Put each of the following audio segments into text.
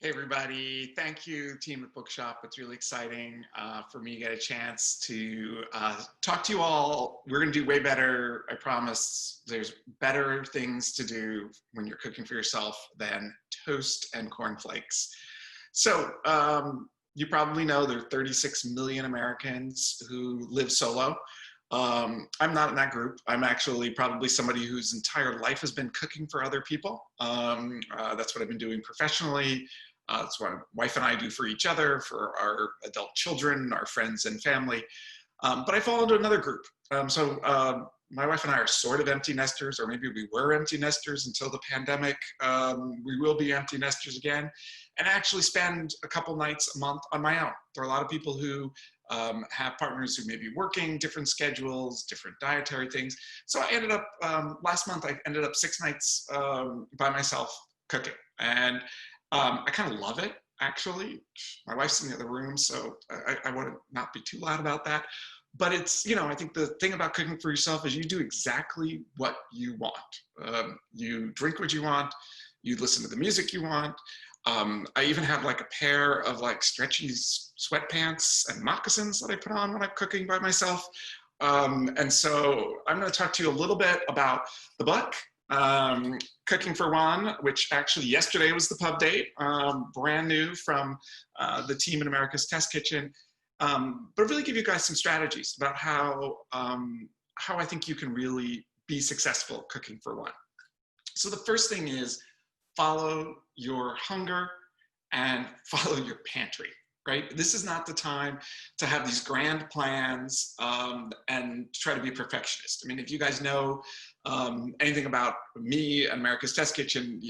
Hey everybody, thank you team at Bookshop. It's really exciting for me to get a chance to talk to you all. We're gonna do way better, I promise. There's better things to do when you're cooking for yourself than toast and cornflakes. So you probably know there are 36 million Americans who live solo. I'm not in that group. I'm actually probably somebody whose entire life has been cooking for other people. That's what I've been doing professionally. That's what my wife and I do for each other, for our adult children, our friends and family. But I fall into another group. My wife and I are sort of empty nesters, or maybe we were empty nesters until the pandemic. We will be empty nesters again, and I actually spend a couple nights a month on my own. There are a lot of people who have partners who may be working different schedules, different dietary things. So I ended up, last month, I ended up 6 nights by myself cooking. And I kind of love it, actually. My wife's in the other room, so I want to not be too loud about that. But it's, I think the thing about cooking for yourself is you do exactly what you want. You drink what you want, you listen to the music you want. I even have like a pair of like stretchy sweatpants and moccasins that I put on when I'm cooking by myself. And so I'm going to talk to you a little bit about the book, Cooking for One, which actually yesterday was the pub date, brand new from the team in America's Test Kitchen. But really give you guys some strategies about how I think you can really be successful cooking for one. So the first thing is follow your hunger and follow your pantry, right? This is not the time to have these grand plans and try to be a perfectionist. I mean, if you guys know anything about me and America's Test Kitchen,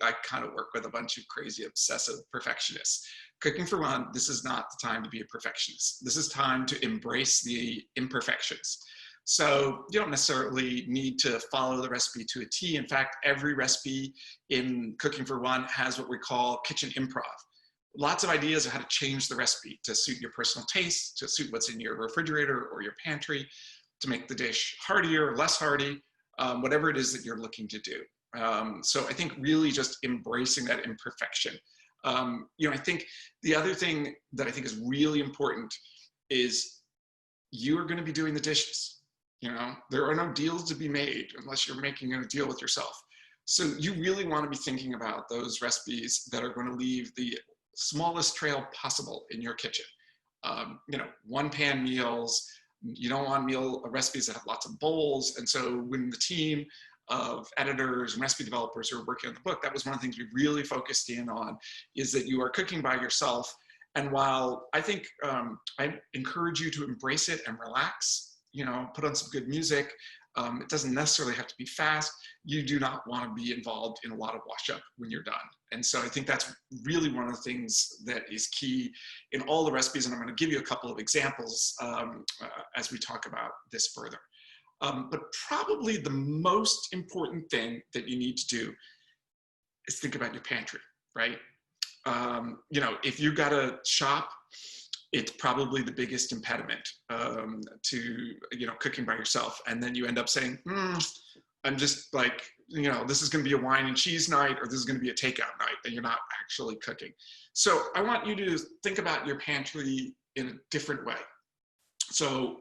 I kind of work with a bunch of crazy, obsessive perfectionists. Cooking for One, this is not the time to be a perfectionist. This is time to embrace the imperfections. So you don't necessarily need to follow the recipe to a T. In fact, every recipe in Cooking for One has what we call kitchen improv. Lots of ideas of how to change the recipe to suit your personal taste, to suit what's in your refrigerator or your pantry, to make the dish heartier, less hearty, whatever it is that you're looking to do. So I think really just embracing that imperfection. I think the other thing that I think is really important is you are going to be doing the dishes. There are no deals to be made unless you're making a deal with yourself. So you really want to be thinking about those recipes that are going to leave the smallest trail possible in your kitchen. One pan meals. You don't want recipes that have lots of bowls. And so when the team of editors and recipe developers who are working on the book, that was one of the things we really focused in on, is that you are cooking by yourself. And while I think I encourage you to embrace it and relax, put on some good music. It doesn't necessarily have to be fast. You do not want to be involved in a lot of wash up when you're done. And so I think that's really one of the things that is key in all the recipes. And I'm going to give you a couple of examples as we talk about this further. But probably the most important thing that you need to do is think about your pantry, right? If you got to shop, it's probably the biggest impediment to cooking by yourself. And then you end up saying, I'm just like, this is going to be a wine and cheese night, or this is going to be a takeout night, and you're not actually cooking. So I want you to think about your pantry in a different way. So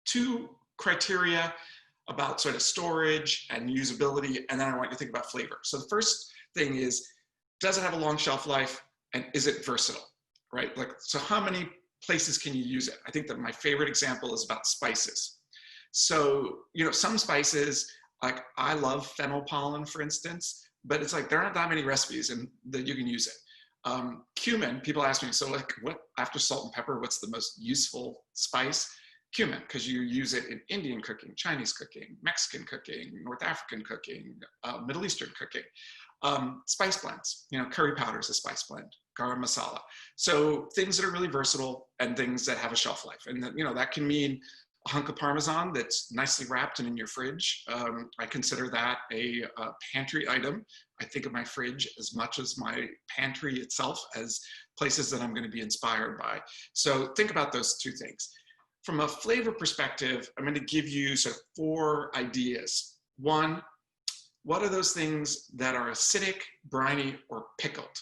2 criteria about sort of storage and usability, and then I want you to think about flavor. So the first thing is, does it have a long shelf life, and is it versatile? Right? So how many places can you use it? I think that my favorite example is about spices. So, some spices, like I love fennel pollen, for instance, but it's like there aren't that many recipes and that you can use it. Cumin, people ask me, so like what, after salt and pepper, what's the most useful spice? Cumin, because you use it in Indian cooking, Chinese cooking, Mexican cooking, North African cooking, Middle Eastern cooking. Spice blends, curry powder is a spice blend, garam masala. So things that are really versatile and things that have a shelf life. And that can mean a hunk of Parmesan that's nicely wrapped and in your fridge. I consider that a pantry item. I think of my fridge as much as my pantry itself as places that I'm going to be inspired by. So think about those 2 things. From a flavor perspective, I'm going to give you sort of 4 ideas. 1, what are those things that are acidic, briny, or pickled?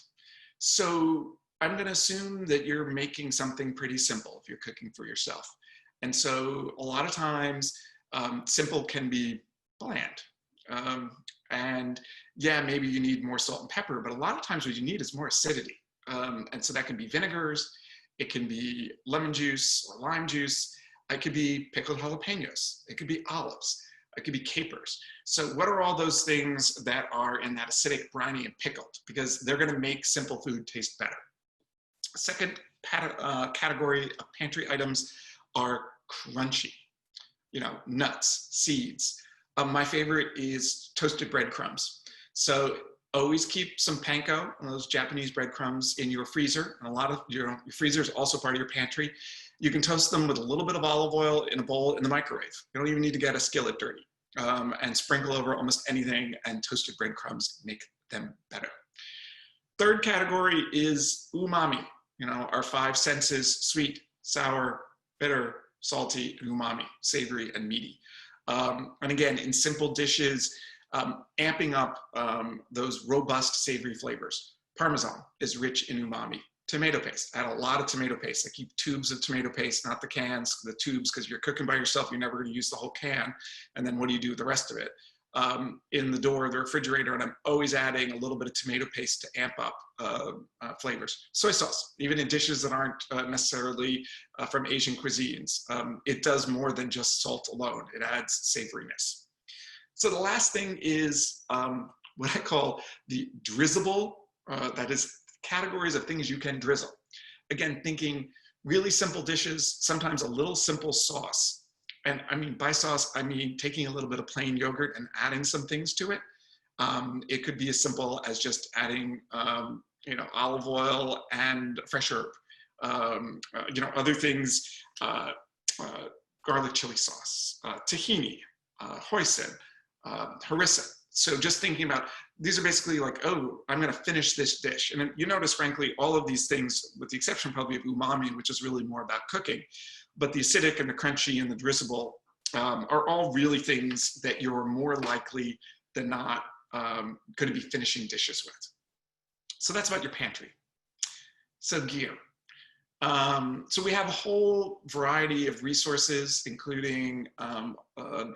So I'm going to assume that you're making something pretty simple if you're cooking for yourself. And so a lot of times, simple can be bland. And yeah, maybe you need more salt and pepper, but a lot of times what you need is more acidity. And so that can be vinegars, it can be lemon juice or lime juice, it could be pickled jalapenos, it could be olives, it could be capers. So what are all those things that are in that acidic, briny, and pickled? Because they're gonna make simple food taste better. Second category of pantry items are crunchy, nuts, seeds. My favorite is toasted breadcrumbs. So always keep some panko, those Japanese breadcrumbs, in your freezer. And a lot of your freezer is also part of your pantry. You can toast them with a little bit of olive oil in a bowl in the microwave. You don't even need to get a skillet dirty. And sprinkle over almost anything, and toasted breadcrumbs make them better. Third category is umami. Our five senses: sweet, sour, bitter, salty, and umami, savory and meaty. And again, in simple dishes, amping up those robust savory flavors. Parmesan is rich in umami. Tomato paste, add a lot of tomato paste. I keep tubes of tomato paste, not the cans, the tubes, because you're cooking by yourself, you're never going to use the whole can. And then what do you do with the rest of it? In the door of the refrigerator, and I'm always adding a little bit of tomato paste to amp up flavors. Soy sauce, even in dishes that aren't necessarily from Asian cuisines, it does more than just salt alone. It adds savoriness. So the last thing is what I call the drizzable, that is categories of things you can drizzle. Again, thinking really simple dishes, sometimes a little simple sauce. And I mean, by sauce, I mean taking a little bit of plain yogurt and adding some things to it. It could be as simple as just adding, olive oil and fresh herb. Other things, garlic chili sauce, tahini, hoisin, harissa. So just thinking about, these are basically like, oh, I'm going to finish this dish. And you notice, frankly, all of these things, with the exception probably of umami, which is really more about cooking, but the acidic and the crunchy and the drizzable are all really things that you're more likely than not going to be finishing dishes with. So that's about your pantry. So gear. So we have a whole variety of resources, including a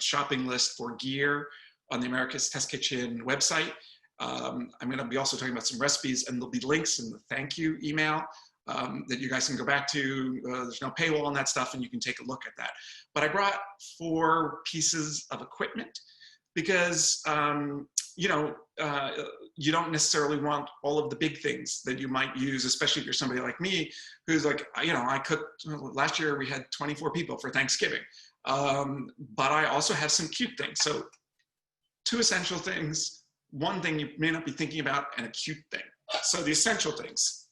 shopping list for gear on the America's Test Kitchen website. I'm going to be also talking about some recipes, and there'll be links in the thank you email that you guys can go back to. There's no paywall on that stuff, and you can take a look at that. But I brought 4 pieces of equipment because, you don't necessarily want all of the big things that you might use, especially if you're somebody like me, who's like, I cooked, last year we had 24 people for Thanksgiving. But I also have some cute things. So 2 essential things, 1 thing you may not be thinking about, and a cute thing. So the essential things.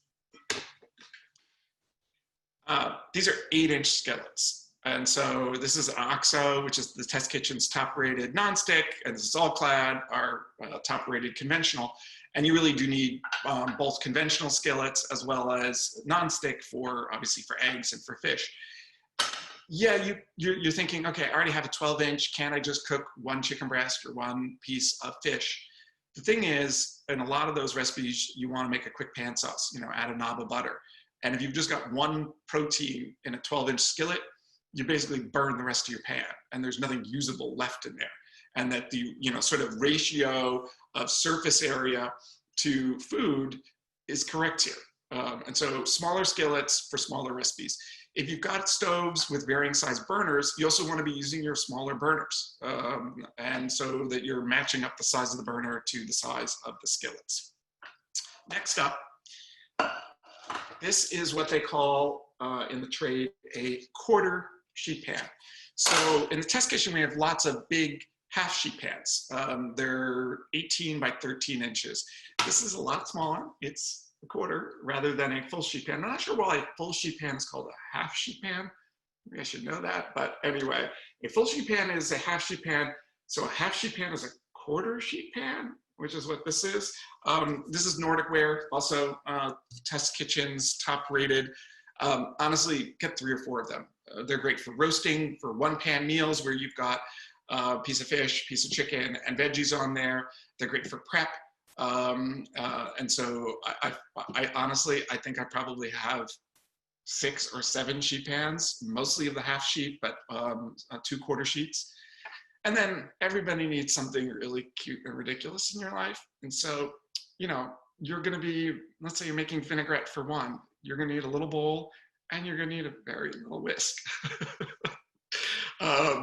These are 8-inch skillets. And so this is an OXO, which is the Test Kitchen's top-rated nonstick, and this is All-Clad, our top-rated conventional. And you really do need both conventional skillets as well as nonstick obviously for eggs and for fish. Yeah, you're thinking, okay, I already have a 12-inch. Can't I just cook 1 chicken breast or 1 piece of fish? The thing is, in a lot of those recipes, you want to make a quick pan sauce, add a knob of butter. And if you've just got 1 protein in a 12-inch skillet, you basically burn the rest of your pan, and there's nothing usable left in there. And that the sort of ratio of surface area to food is correct here. And so smaller skillets for smaller recipes. If you've got stoves with varying size burners, you also want to be using your smaller burners. And so that you're matching up the size of the burner to the size of the skillets. Next up, this is what they call in the trade a quarter sheet pan. So in the test kitchen, we have lots of big half sheet pans. They're 18 by 13 inches. This is a lot smaller. It's a quarter rather than a full sheet pan. I'm not sure why a full sheet pan is called a half sheet pan. Maybe I should know that, but anyway, a full sheet pan is a half sheet pan. So a half sheet pan is a quarter sheet pan, which is what this is. This is Nordicware, also Test Kitchen's top rated. Honestly, get 3 or 4 of them. They're great for roasting, for 1-pan meals where you've got a piece of fish, piece of chicken, and veggies on there. They're great for prep. And so I honestly, I think I probably have 6 or 7 sheet pans, mostly of the half sheet, but 2 quarter sheets. And then everybody needs something really cute and ridiculous in your life. And so, you know, you're going to be, let's say you're making vinaigrette for one, you're going to need a little bowl and you're going to need a very little whisk.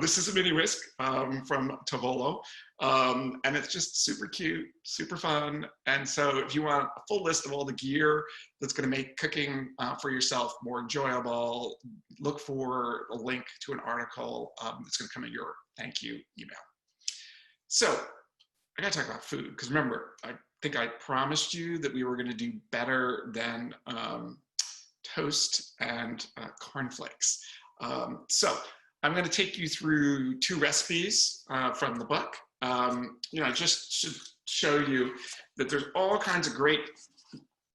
This is a mini whisk from Tavolo, and it's just super cute, super fun. And so if you want a full list of all the gear that's going to make cooking for yourself more enjoyable, look for a link to an article that's going to come in your thank you email. So I got to talk about food, because remember, I think I promised you that we were going to do better than toast and cornflakes. So I'm going to take you through 2 recipes from the book. You know, just to show you that there's all kinds of great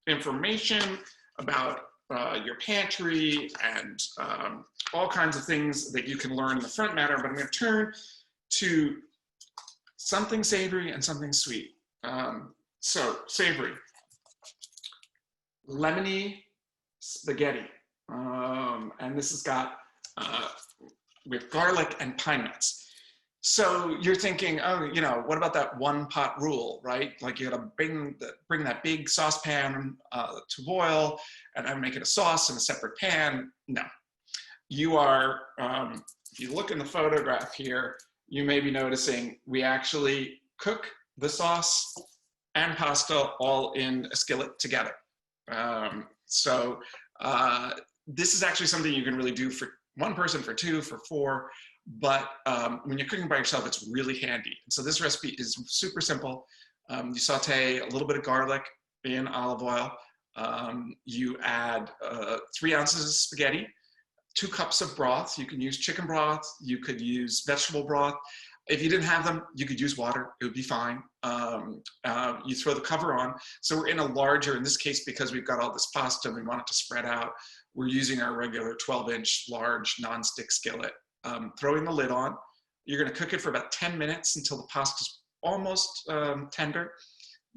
information about your pantry and all kinds of things that you can learn in the front matter. But I'm going to turn to something savory and something sweet. So savory, lemony spaghetti, and this has got with garlic and pine nuts. So you're thinking, oh, you know, what about that one pot rule, right? Like you gotta bring that big saucepan to boil and then make it a sauce in a separate pan. No, you are, if you look in the photograph here, you may be noticing we actually cook the sauce and pasta all in a skillet together. So this is actually something you can really do for 1 person, for 2, for 4, but when you're cooking by yourself, it's really handy. So this recipe is super simple. You saute a little bit of garlic in olive oil. You add 3 ounces of spaghetti, 2 cups of broth. You can use chicken broth. You could use vegetable broth. If you didn't have them, you could use water. It would be fine. You throw the cover on. So we're in a larger, in this case, because we've got all this pasta and we want it to spread out, we're using our regular 12-inch large nonstick skillet. Throwing the lid on. You're going to cook it for about 10 minutes until the pasta's almost tender.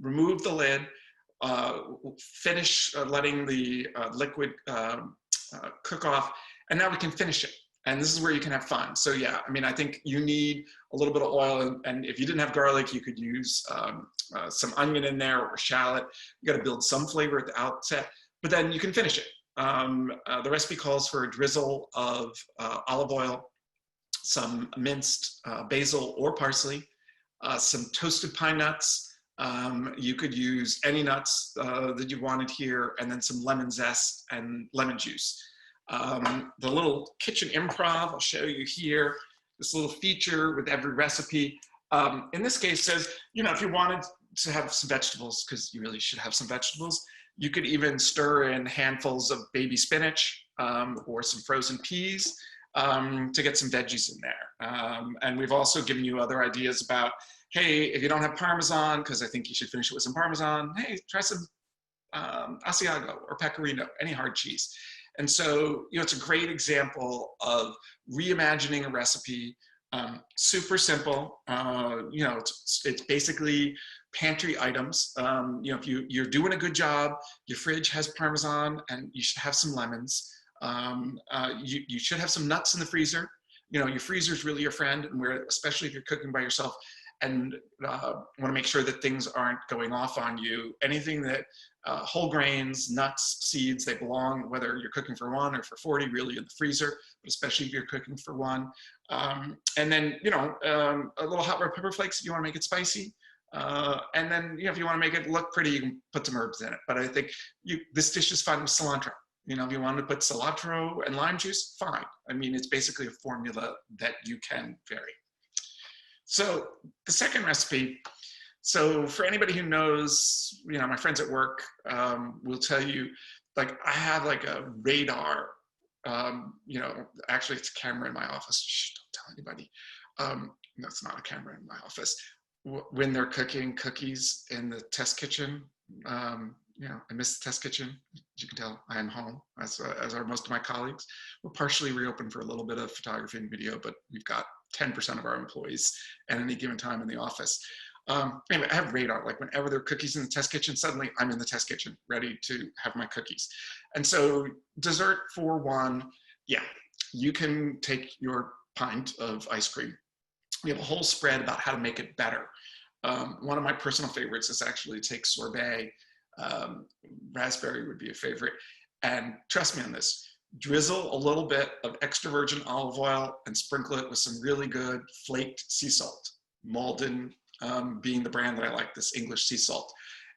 Remove the lid. Finish letting the liquid cook off. And now we can finish it. And this is where you can have fun. So yeah, I mean, I think you need a little bit of oil. And if you didn't have garlic, you could use some onion in there or shallot. You got to build some flavor at the outset, but then you can finish it. The recipe calls for a drizzle of olive oil, some minced basil or parsley, some toasted pine nuts. You could use any nuts that you wanted here, and then some lemon zest and lemon juice. The little kitchen improv I'll show you here, this little feature with every recipe. In this case says, you know, if you wanted to have some vegetables, because you really should have some vegetables, you could even stir in handfuls of baby spinach or some frozen peas to get some veggies in there. And we've also given you other ideas about, hey, if you don't have Parmesan, because I think you should finish it with some Parmesan, hey, try some Asiago or Pecorino, any hard cheese. And so, you know, it's a great example of reimagining a recipe, super simple. You know, it's basically pantry items. You know, if you're doing a good job, your fridge has Parmesan and you should have some lemons. You should have some nuts in the freezer. You know, your freezer is really your friend, and especially if you're cooking by yourself and want to make sure that things aren't going off on you. Anything that whole grains, nuts, seeds, they belong, whether you're cooking for 1 or for 40, really in the freezer, but especially if you're cooking for 1. And then, you know, a little hot red pepper flakes if you want to make it spicy. And then, you know, if you want to make it look pretty, you can put some herbs in it. But I think this dish is fine with cilantro. You know, if you want to put cilantro and lime juice, fine. I mean, it's basically a formula that you can vary. So the second recipe, so for anybody who knows, you know, my friends at work will tell you, like, I have like a radar, you know, actually it's a camera in my office. Shh, don't tell anybody. That's not a camera in my office. When they're cooking cookies in the test kitchen, you know, I miss the test kitchen. As you can tell, I am home, as are most of my colleagues. We're partially reopened for a little bit of photography and video, but we've got 10% of our employees at any given time in the office. Anyway, I have radar. Like whenever there are cookies in the test kitchen, suddenly I'm in the test kitchen ready to have my cookies. And so dessert for one, yeah, you can take your pint of ice cream. We have a whole spread about how to make it better. One of my personal favorites is actually to take sorbet. Raspberry would be a favorite. And trust me on this, drizzle a little bit of extra virgin olive oil and sprinkle it with some really good flaked sea salt. Malden being the brand that I like, this English sea salt.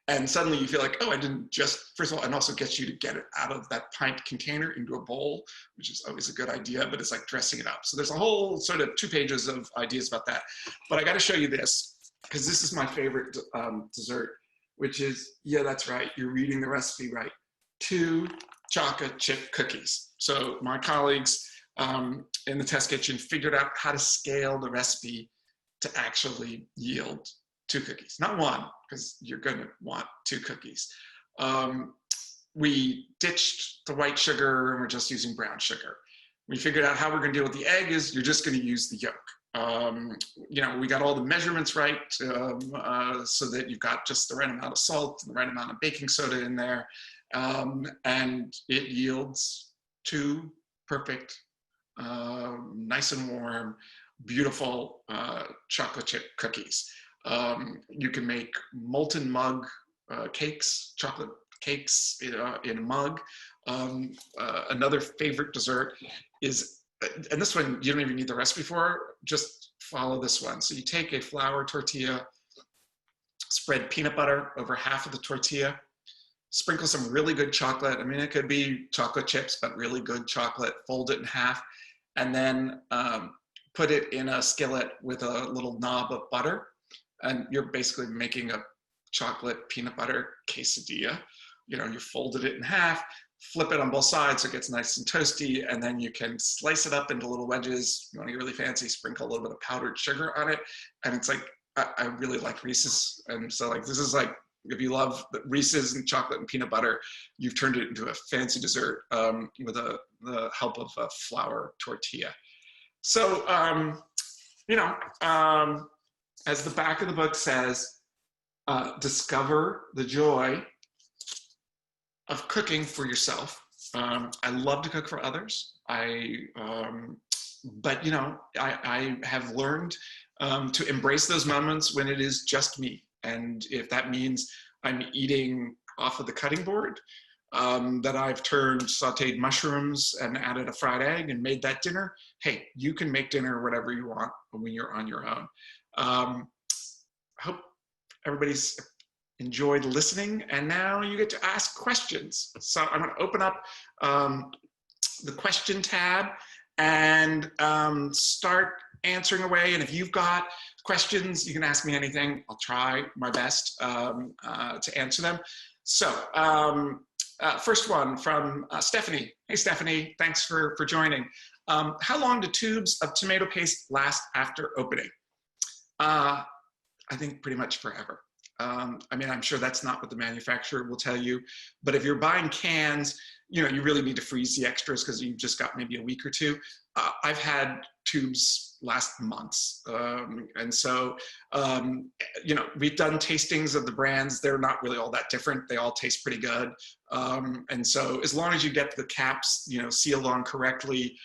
And suddenly you feel like, oh, I didn't just, first of all, and also gets you to get it out of that pint container into a bowl, which is always a good idea, but it's like dressing it up. So there's a whole sort of 2 pages of ideas about that. But I got to show you this, because this is my favorite dessert, which is, yeah, that's right, you're reading the recipe right, 2 chocolate chip cookies. So my colleagues in the test kitchen figured out how to scale the recipe to actually yield 2 cookies, not 1, because you're gonna want 2 cookies. We ditched the white sugar and we're just using brown sugar. We figured out how we're gonna deal with the egg is you're just gonna use the yolk. You know, we got all the measurements right so that you've got just the right amount of salt and the right amount of baking soda in there. And it yields 2 perfect, nice and warm, beautiful chocolate chip cookies. You can make molten mug cakes, chocolate cakes in a mug. Another favorite dessert is, and this one you don't even need the recipe for, just follow this one. So you take a flour tortilla, spread peanut butter over half of the tortilla, sprinkle some really good chocolate. I mean, it could be chocolate chips, but really good chocolate, fold it in half, and then put it in a skillet with a little knob of butter. And you're basically making a chocolate peanut butter quesadilla. You know, you folded it in half, flip it on both sides so it gets nice and toasty, and then you can slice it up into little wedges. You want to get really fancy, sprinkle a little bit of powdered sugar on it. And it's like, I really like Reese's. And so like, this is like, if you love Reese's and chocolate and peanut butter, you've turned it into a fancy dessert with the help of a flour tortilla. So, you know, as the back of the book says, discover the joy of cooking for yourself. I love to cook for others. But you know, I have learned to embrace those moments when it is just me. And if that means I'm eating off of the cutting board, that I've turned sauteed mushrooms and added a fried egg and made that dinner, hey, you can make dinner whatever you want when you're on your own. I hope everybody's enjoyed listening, and now you get to ask questions. So I'm going to open up the question tab and start answering away. And if you've got questions, you can ask me anything. I'll try my best to answer them. So first one from Stephanie. Hey, Stephanie, thanks for joining. How long do tubes of tomato paste last after opening? I think pretty much forever. I mean, I'm sure that's not what the manufacturer will tell you, but if you're buying cans, you know, you really need to freeze the extras because you've just got maybe a week or 2. I've had tubes last months. And so, you know, we've done tastings of the brands. They're not really all that different. They all taste pretty good. And so as long as you get the caps, you know, sealed on correctly,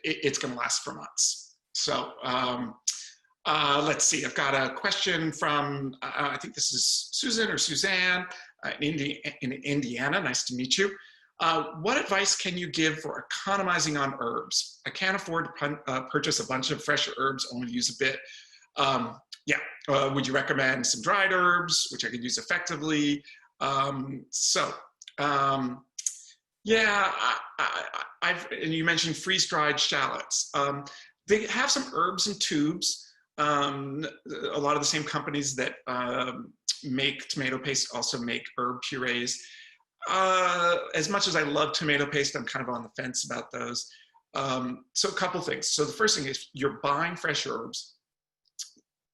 it's going to last for months. So, let's see, I've got a question from, I think this is Susan or Suzanne in Indiana. Nice to meet you. What advice can you give for economizing on herbs? I can't afford to purchase a bunch of fresh herbs, only use a bit. Would you recommend some dried herbs, which I could use effectively? And you mentioned freeze-dried shallots. They have some herbs in tubes. A lot of the same companies that make tomato paste also make herb purees. As much as I love tomato paste, I'm kind of on the fence about those. So a couple things. So the first thing is you're buying fresh herbs,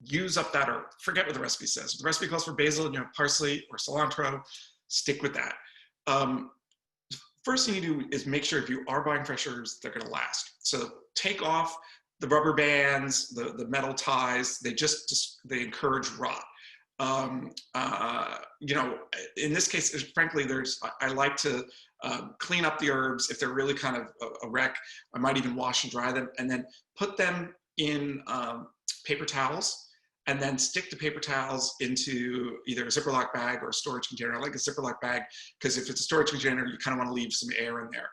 use up that herb. Forget what the recipe says. If the recipe calls for basil and you have parsley or cilantro, stick with that. First thing you do is make sure if you are buying fresh herbs, they're gonna last. So take off the rubber bands, the metal ties, they encourage rot. You know, in this case, frankly, I like to clean up the herbs if they're really kind of a wreck. I might even wash and dry them and then put them in paper towels, and then stick the paper towels into either a Ziploc bag or a storage container. I like a Ziploc bag because if it's a storage container, you kind of want to leave some air in there.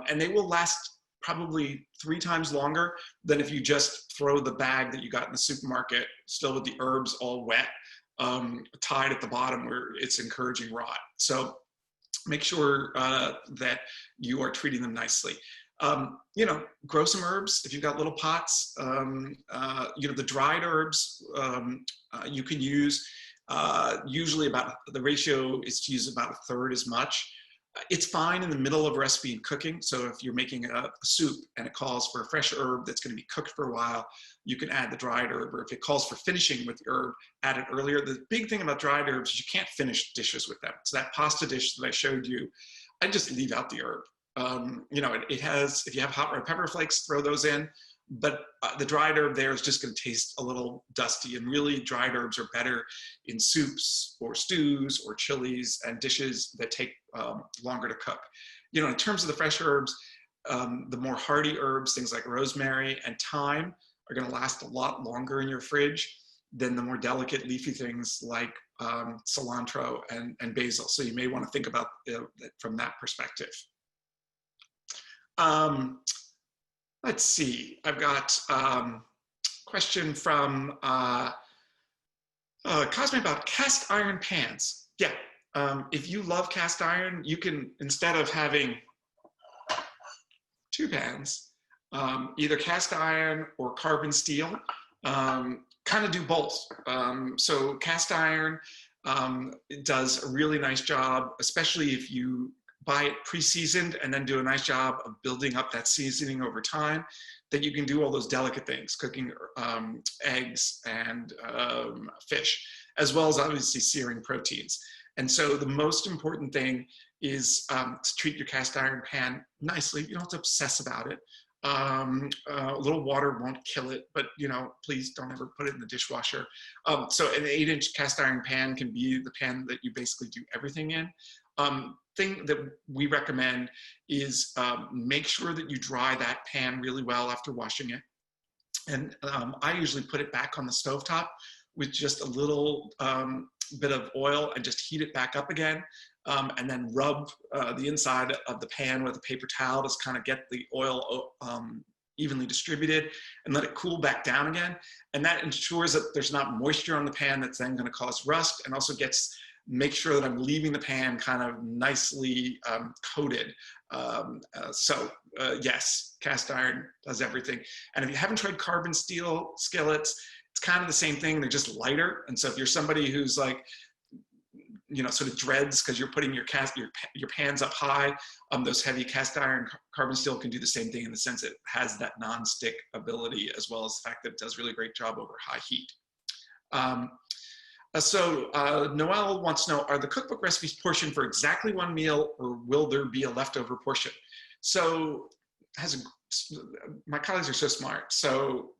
And they will last probably 3 times longer than if you just throw the bag that you got in the supermarket, still with the herbs all wet, tied at the bottom where it's encouraging rot. So make sure that you are treating them nicely. You know, grow some herbs if you've got little pots. You know, the dried herbs you can use. Usually about, the ratio is to use about 1/3 as much. It's fine in the middle of a recipe and cooking. So if you're making a soup and it calls for a fresh herb that's going to be cooked for a while, you can add the dried herb. Or if it calls for finishing with the herb, add it earlier. The big thing about dried herbs is you can't finish dishes with them. So that pasta dish that I showed you, I just leave out the herb. You know, it has, if you have hot red pepper flakes, throw those in. But the dried herb there is just going to taste a little dusty, and really dried herbs are better in soups or stews or chilies and dishes that take longer to cook. You know, in terms of the fresh herbs, the more hardy herbs, things like rosemary and thyme, are going to last a lot longer in your fridge than the more delicate leafy things like cilantro and basil. So you may want to think about it from that perspective. Let's see, I've got a question from Cosme about cast iron pans. Yeah, if you love cast iron, you can, instead of having 2 pans, either cast iron or carbon steel, kind of do both. So cast iron does a really nice job, especially if you buy it pre-seasoned and then do a nice job of building up that seasoning over time, that you can do all those delicate things, cooking eggs and fish, as well as obviously searing proteins. And so the most important thing is to treat your cast iron pan nicely. You don't have to obsess about it. A little water won't kill it, but you know, please don't ever put it in the dishwasher. So an 8-inch cast iron pan can be the pan that you basically do everything in. Thing that we recommend is make sure that you dry that pan really well after washing it. And I usually put it back on the stovetop with just a little bit of oil and just heat it back up again. And then rub the inside of the pan with a paper towel to kind of get the oil evenly distributed, and let it cool back down again. And that ensures that there's not moisture on the pan that's then going to cause rust, and also make sure that I'm leaving the pan kind of nicely coated. Yes, cast iron does everything. And if you haven't tried carbon steel skillets, it's kind of the same thing. They're just lighter. And so if you're somebody who's like, you know, sort of dreads because you're putting your pans up high, those heavy cast iron carbon steel can do the same thing in the sense it has that non-stick ability, as well as the fact that it does a really great job over high heat. Noelle wants to know, are the cookbook recipes portioned for exactly 1 meal, or will there be a leftover portion? So my colleagues are so smart. So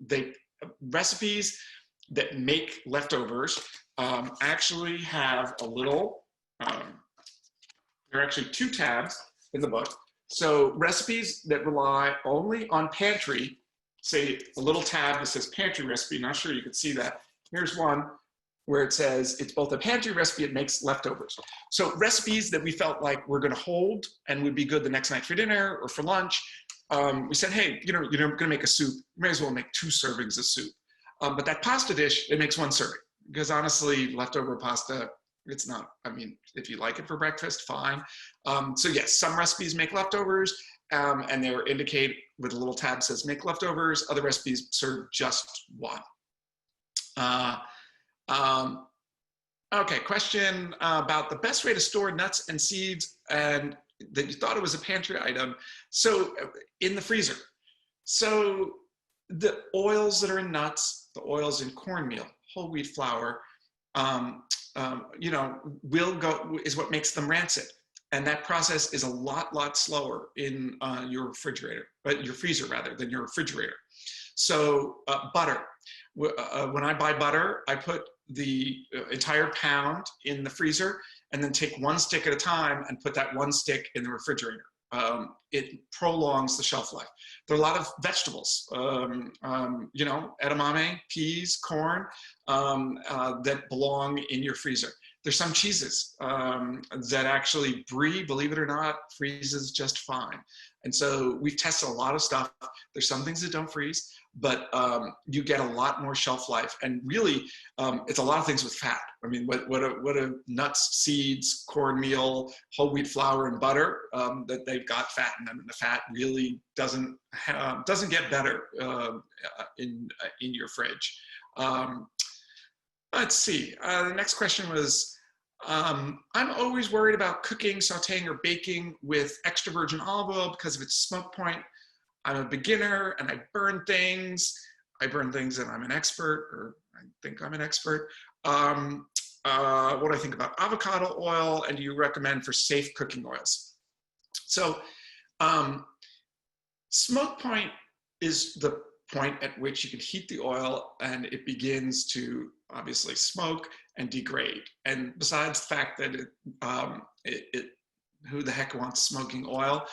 recipes that make leftovers actually have a little, there are actually 2 tabs in the book. So recipes that rely only on pantry, say a little tab that says pantry recipe, not sure you can see that. Here's one where it says it's both a pantry recipe, it makes leftovers. So recipes that we felt like we're gonna hold and would be good the next night for dinner or for lunch, we said, hey, you know, you're gonna make a soup, you may as well make 2 servings of soup. But that pasta dish, it makes 1 serving, because honestly, leftover pasta, it's not, I mean, if you like it for breakfast, fine. So yes, some recipes make leftovers, and they're indicate with a little tab says make leftovers. Other recipes serve just 1. Okay, question about the best way to store nuts and seeds, and that you thought it was a pantry item. So in the freezer. So the oils that are in nuts, the oils in cornmeal, whole wheat flour, you know, is what makes them rancid. And that process is a lot slower in your refrigerator, but your freezer rather, than your refrigerator. So butter. When I buy butter, I put the entire pound in the freezer and then take one stick at a time and put that one stick in the refrigerator. It prolongs the shelf life. There are a lot of vegetables, you know, edamame, peas, corn, that belong in your freezer. There's some cheeses that actually brie, believe it or not, freezes just fine. And so we've tested a lot of stuff. There's some things that don't freeze, but you get a lot more shelf life. And really, it's a lot of things with fat. I mean, what are nuts, seeds, cornmeal, whole wheat flour, and butter, that they've got fat in them. And the fat really doesn't get better in your fridge. Let's see. The next question was, I'm always worried about cooking, sauteing, or baking with extra virgin olive oil because of its smoke point. I'm a beginner and I burn things. I burn things and I'm an expert, or I think I'm an expert. What do I think about avocado oil, and do you recommend for safe cooking oils? So smoke point is the point at which you can heat the oil and it begins to obviously smoke and degrade. And besides the fact that who the heck wants smoking oil,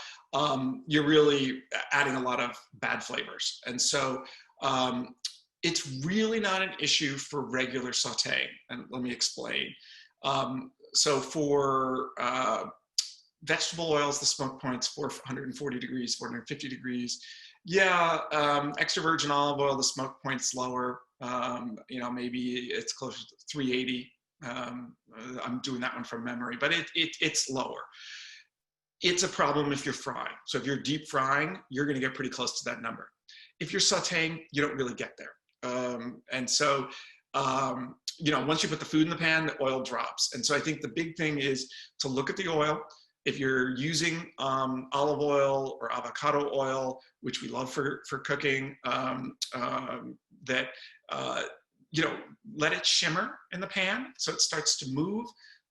you're really adding a lot of bad flavors. And so it's really not an issue for regular sauteing. And let me explain. So for vegetable oils, the smoke point's 440 degrees, 450 degrees. Yeah, extra virgin olive oil, the smoke point's lower. You know, maybe it's closer to 380. I'm doing that one from memory, but it's lower. It's a problem if you're frying. So if you're deep frying, you're going to get pretty close to that number. If you're sauteing, you don't really get there. And so, you know, once you put the food in the pan, the oil drops. And so I think the big thing is to look at the oil. If you're using olive oil or avocado oil, which we love for cooking, that, you know, let it shimmer in the pan so it starts to move.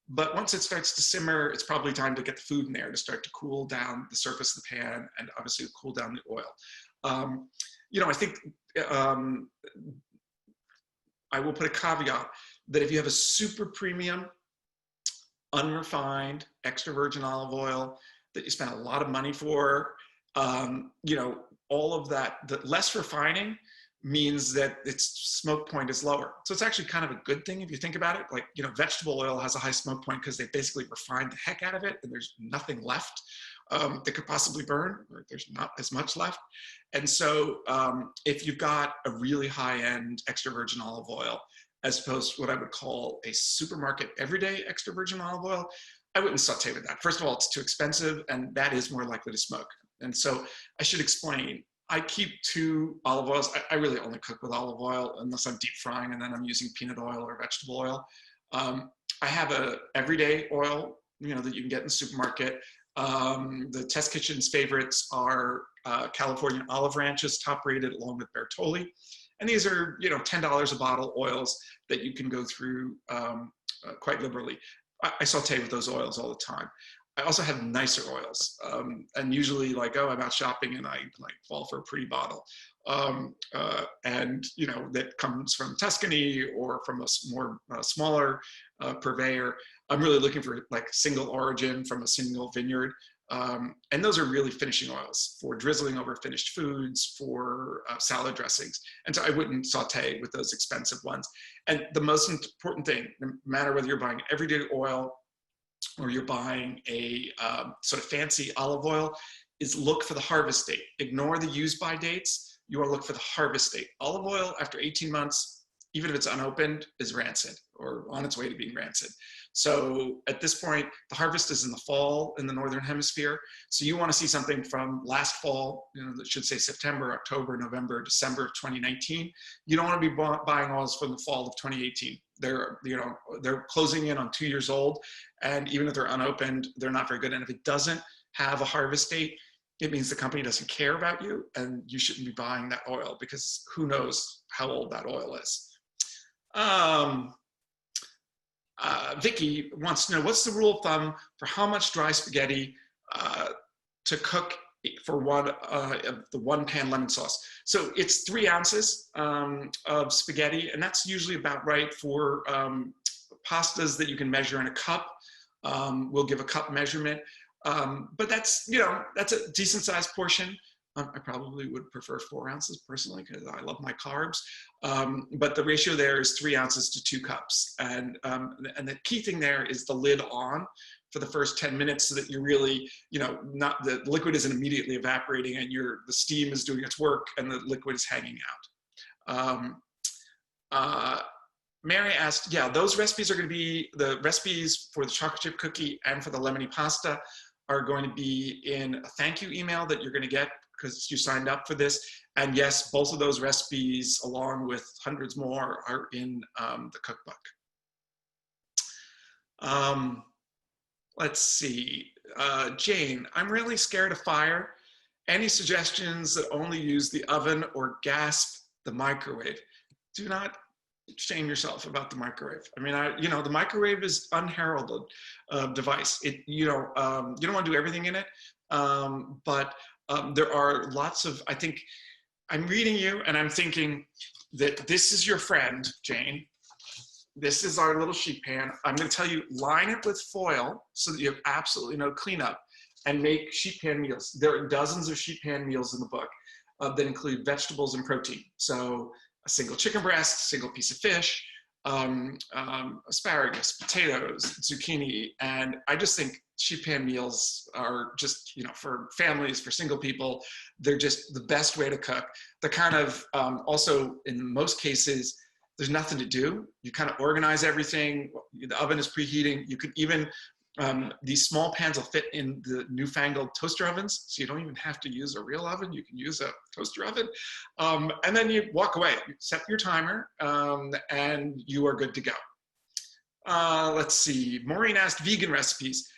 But once it starts to simmer, it's probably time to get the food in there to start to cool down the surface of the pan and obviously cool down the oil. You know, I think I will put a caveat that if you have a super premium, unrefined, extra virgin olive oil that you spend a lot of money for, you know, all of that, the less refining means that its smoke point is lower. So it's actually kind of a good thing if you think about it. Like, you know, vegetable oil has a high smoke point because they basically refined the heck out of it and there's nothing left that could possibly burn, or there's not as much left. And so if you've got a really high-end extra virgin olive oil, as opposed to what I would call a supermarket everyday extra virgin olive oil, I wouldn't saute with that. First of all, it's too expensive and that is more likely to smoke. And so I should explain, I keep 2 olive oils. I really only cook with olive oil unless I'm deep frying and then I'm using peanut oil or vegetable oil. I have a everyday oil, you know, that you can get in the supermarket. The Test Kitchen's favorites are California Olive Ranch's top rated, along with Bertolli. And these are, you know, $10 a bottle oils that you can go through quite liberally. I saute with those oils all the time. I also have nicer oils, and usually like, oh, I'm out shopping and I like fall for a pretty bottle. And, you know, that comes from Tuscany or from a more smaller purveyor. I'm really looking for like single origin from a single vineyard. And those are really finishing oils for drizzling over finished foods, for salad dressings. And so I wouldn't saute with those expensive ones. And the most important thing, no matter whether you're buying everyday oil or you're buying a sort of fancy olive oil, is look for the harvest date. Ignore the use by dates. You want to look for the harvest date. Olive oil, after 18 months, even if it's unopened, is rancid or on its way to being rancid. So at this point, the harvest is in the fall in the Northern Hemisphere. So you want to see something from last fall, you know, that should say September, October, November, December of 2019. You don't want to be buying oils from the fall of 2018. They're, you know, they're closing in on 2 years old. And even if they're unopened, they're not very good. And if it doesn't have a harvest date, it means the company doesn't care about you and you shouldn't be buying that oil because who knows how old that oil is. Vicky wants to know, what's the rule of thumb for how much dry spaghetti to cook for of the 1 pan lemon sauce. So it's 3 ounces of spaghetti, and that's usually about right for pastas that you can measure in a cup. We'll give a cup measurement, but that's, you know, that's a decent sized portion. I probably would prefer 4 ounces personally because I love my carbs. But the ratio there is 3 ounces to 2 cups. And the key thing there is the lid on for the first 10 minutes so that you're really, you know, not the liquid isn't immediately evaporating and the steam is doing its work and the liquid is hanging out. Mary asked, yeah, those recipes are going to be, the recipes for the chocolate chip cookie and for the lemony pasta are going to be in a thank you email that you're going to get because you signed up for this. And yes, both of those recipes, along with hundreds more, are in the cookbook. Let's see. Jane, I'm really scared of fire. Any suggestions that only use the oven or gasp the microwave? Do not shame yourself about the microwave. I mean, you know, the microwave is unheralded device. You don't want to do everything in it, but there are lots of, I think, I'm reading you and I'm thinking that this is your friend, Jane. This is our little sheet pan. I'm going to tell you, line it with foil so that you have absolutely no cleanup and make sheet pan meals. There are dozens of sheet pan meals in the book that include vegetables and protein. So a single chicken breast, a single piece of fish, asparagus, potatoes, zucchini. And I just think sheet pan meals are just, you know, for families, for single people, they're just the best way to cook. They're kind of also, in most cases, there's nothing to do. You kind of organize everything. The oven is preheating. You could even, these small pans will fit in the newfangled toaster ovens. So you don't even have to use a real oven. You can use a toaster oven. And then you walk away. You set your timer and you are good to go. Let's see. Maureen asked vegan recipes.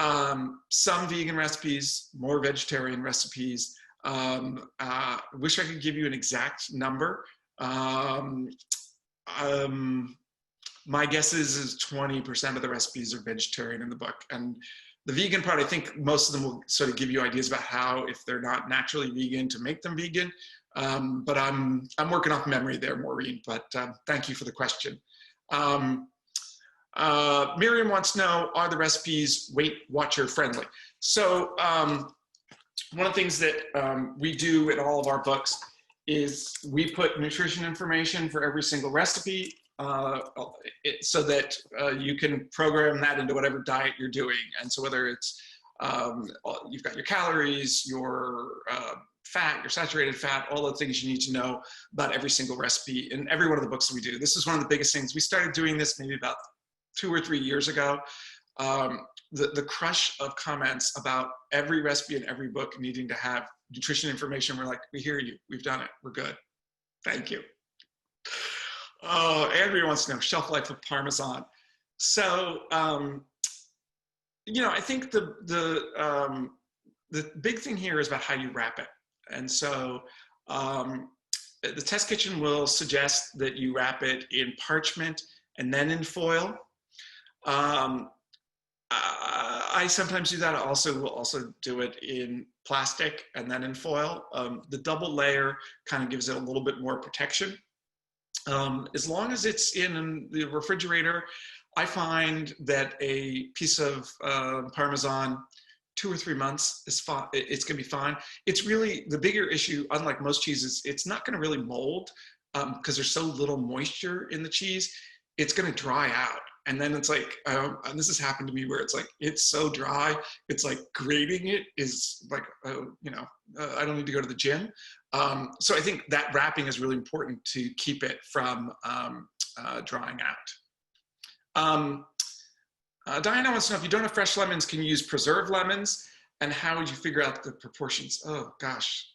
Some vegan recipes, more vegetarian recipes. Wish I could give you an exact number. My guess is 20% of the recipes are vegetarian in the book. And the vegan part, I think most of them will sort of give you ideas about how, if they're not naturally vegan, to make them vegan. But I'm working off memory there, Maureen, but thank you for the question. Miriam wants to know, are the recipes Weight Watcher friendly? So one of the things that we do in all of our books is we put nutrition information for every single recipe so that you can program that into whatever diet you're doing. And so whether it's, you've got your calories, your fat, your saturated fat, all the things you need to know about every single recipe in every one of the books that we do. This is one of the biggest things. We started doing this maybe about 2 or 3 years ago. The crush of comments about every recipe in every book needing to have nutrition information. We're like, we hear you, we've done it, we're good. Thank you. Oh, Andrea wants to know shelf life of Parmesan. So, you know, I think the big thing here is about how you wrap it. And so the test kitchen will suggest that you wrap it in parchment and then in foil. I sometimes do that. I will also do it in plastic and then in foil. The double layer kind of gives it a little bit more protection. As long as it's in the refrigerator, I find that a piece of Parmesan, 2 or 3 months is fine. It's gonna be fine. It's really the bigger issue, unlike most cheeses, it's not gonna really mold because there's so little moisture in the cheese. It's gonna dry out. And then it's like, and this has happened to me where it's like, it's so dry, it's like grating it is like, you know, I don't need to go to the gym. So I think that wrapping is really important to keep it from drying out. Diana wants to know, if you don't have fresh lemons, can you use preserved lemons? And how would you figure out the proportions? Oh gosh,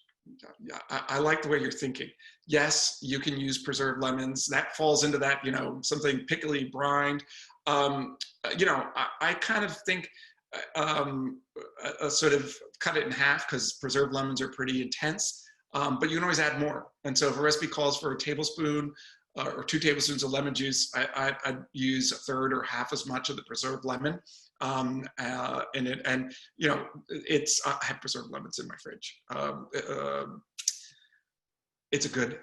I like the way you're thinking. Yes, you can use preserved lemons. That falls into that, you know, something pickly brined. You know, I kind of think sort of cut it in half because preserved lemons are pretty intense, but you can always add more. And so if a recipe calls for a tablespoon or 2 tablespoons of lemon juice, I'd use 1/3 or half as much of the preserved lemon. in it. And, you know, it's, I have preserved lemons in my fridge. It's a good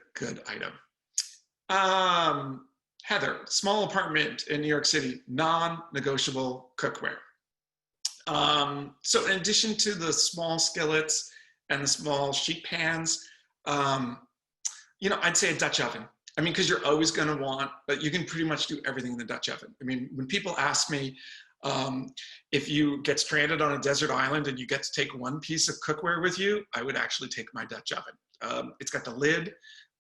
item. Heather, small apartment in New York City, non-negotiable cookware. So in addition to the small skillets and the small sheet pans, you know, I'd say a Dutch oven. I mean, because you're always going to want, but you can pretty much do everything in the Dutch oven. I mean, when people ask me if you get stranded on a desert island and you get to take one piece of cookware with you, I would actually take my Dutch oven. It's got the lid.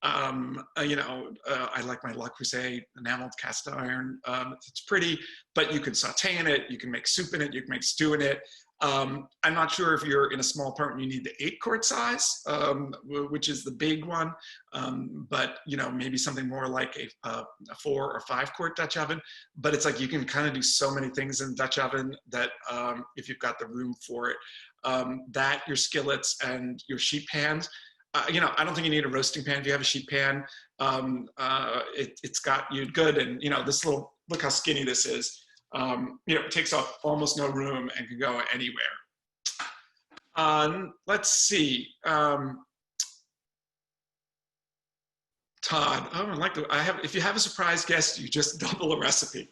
You know, I like my Le Creuset enameled cast iron. It's pretty, but you can saute in it. You can make soup in it. You can make stew in it. I'm not sure if you're in a small apartment, you need the 8-quart size, which is the big one. But, you know, maybe something more like a 4 or 5-quart Dutch oven. But it's like you can kind of do so many things in the Dutch oven that if you've got the room for it, that your skillets and your sheet pans. You know, I don't think you need a roasting pan. If you have a sheet pan, it's got you good. And, you know, this little, look how skinny this is. You know, it takes up almost no room and can go anywhere. Let's see. Todd, oh, I like the, if you have a surprise guest, you just double a recipe.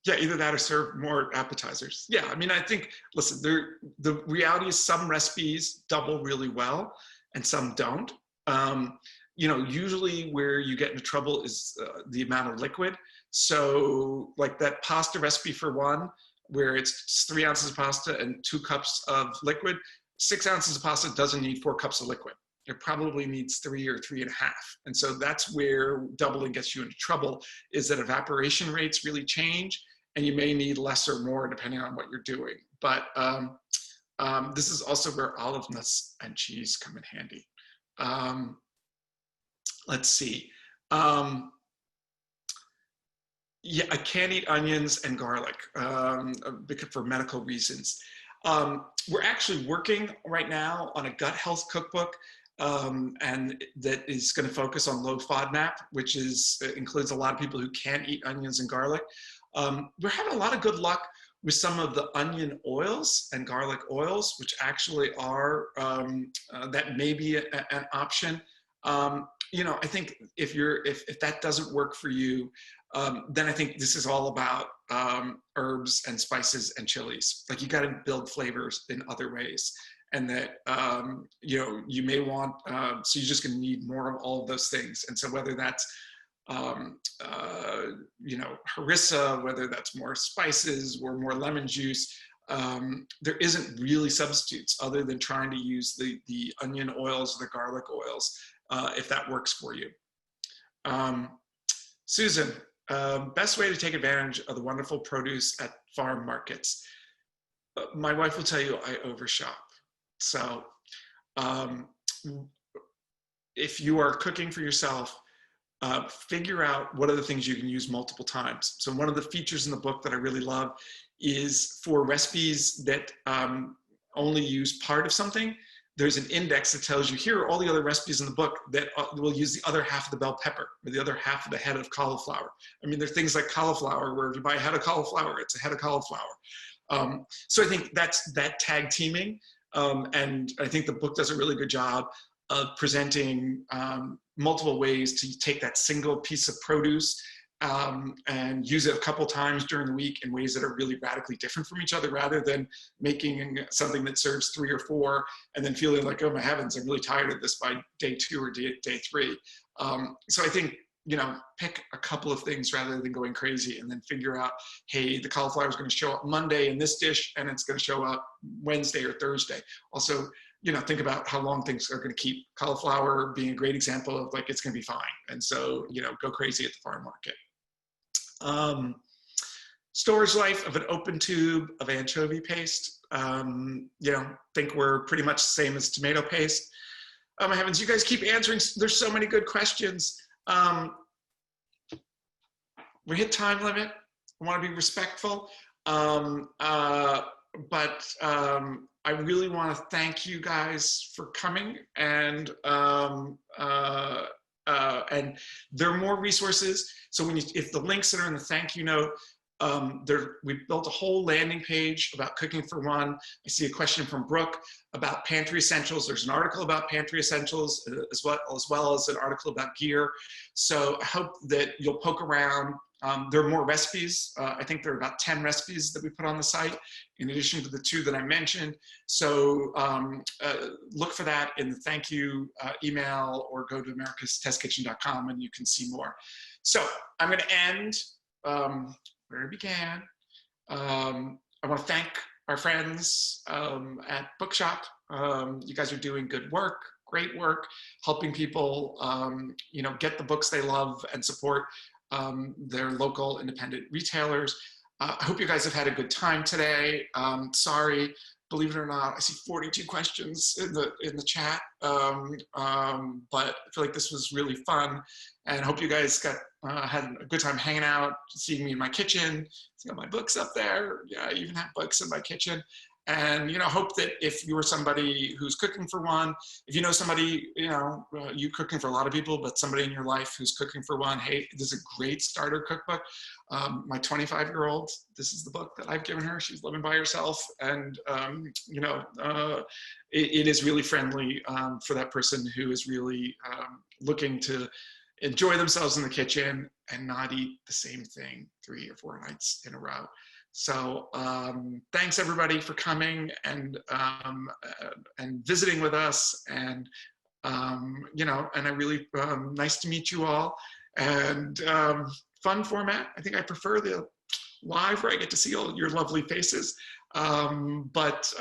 Yeah, either that or serve more appetizers. Yeah, I mean, I think, listen, the reality is some recipes double really well and some don't. You know, usually where you get into trouble is the amount of liquid. So like that pasta recipe for one, where it's 3 ounces of pasta and 2 cups of liquid, 6 ounces of pasta doesn't need 4 cups of liquid. It probably needs 3 or 3.5. And so that's where doubling gets you into trouble, is that evaporation rates really change and you may need less or more depending on what you're doing. But this is also where olive nuts and cheese come in handy. Let's see. Yeah, I can't eat onions and garlic for medical reasons. We're actually working right now on a gut health cookbook, and that is going to focus on low FODMAP, which includes a lot of people who can't eat onions and garlic. We're having a lot of good luck with some of the onion oils and garlic oils, which actually are, that may be an option. You know, I think if that doesn't work for you, then I think this is all about herbs and spices and chilies. Like you got to build flavors in other ways, and that you know, you may want, so you're just going to need more of all of those things. And so whether that's you know, harissa, whether that's more spices or more lemon juice, there isn't really substitutes other than trying to use the onion oils, the garlic oils, if that works for you. Susan, best way to take advantage of the wonderful produce at farm markets. My wife will tell you I overshop. So if you are cooking for yourself, figure out what are the things you can use multiple times. So one of the features in the book that I really love is for recipes that only use part of something, there's an index that tells you, here are all the other recipes in the book that will use the other half of the bell pepper or the other half of the head of cauliflower. I mean, there's things like cauliflower where if you buy a head of cauliflower, it's a head of cauliflower. So I think that's that tag teaming. And I think the book does a really good job of presenting multiple ways to take that single piece of produce and use it a couple times during the week in ways that are really radically different from each other, rather than making something that serves 3 or 4 and then feeling like, oh my heavens, I'm really tired of this by day 2 or day 3. So I think, you know, pick a couple of things rather than going crazy, and then figure out, hey, the cauliflower is going to show up Monday in this dish and it's going to show up Wednesday or Thursday. Also, you know, think about how long things are going to keep. Cauliflower being a great example of like, it's going to be fine. And so, you know, go crazy at the farm market. Storage life of an open tube of anchovy paste. You know, think we're pretty much the same as tomato paste. Oh my heavens, you guys keep answering. There's so many good questions. We hit time limit. I want to be respectful. But I really want to thank you guys for coming, and there are more resources. So if the links that are in the thank you note, We built a whole landing page about cooking for one. I see a question from Brooke about pantry essentials. There's an article about pantry essentials as well as an article about gear. So I hope that you'll poke around. There are more recipes. I think there are about 10 recipes that we put on the site, in addition to the 2 that I mentioned. So look for that in the thank you email, or go to americastestkitchen.com and you can see more. So I'm going to end where it began. I want to thank our friends at Bookshop. You guys are doing good work, great work, helping people you know, get the books they love and support their local independent retailers. I hope you guys have had a good time today. Sorry, believe it or not, I see 42 questions in the chat, but I feel like this was really fun, and I hope you guys had a good time hanging out, seeing me in my kitchen. See all my books up there. Yeah, I even have books in my kitchen. And, you know, hope that if you were somebody who's cooking for one, if you know somebody, you know, you cooking for a lot of people, but somebody in your life who's cooking for one, hey, this is a great starter cookbook. My 25-year-old, this is the book that I've given her. She's living by herself. And, you know, it is really friendly for that person who is really looking to enjoy themselves in the kitchen and not eat the same thing 3 or 4 nights in a row. So thanks everybody for coming and visiting with us, and you know, and I really nice to meet you all, and fun format. I think I prefer the live where I get to see all your lovely faces, but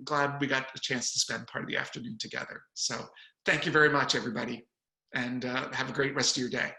glad we got a chance to spend part of the afternoon together. So thank you very much everybody, and have a great rest of your day.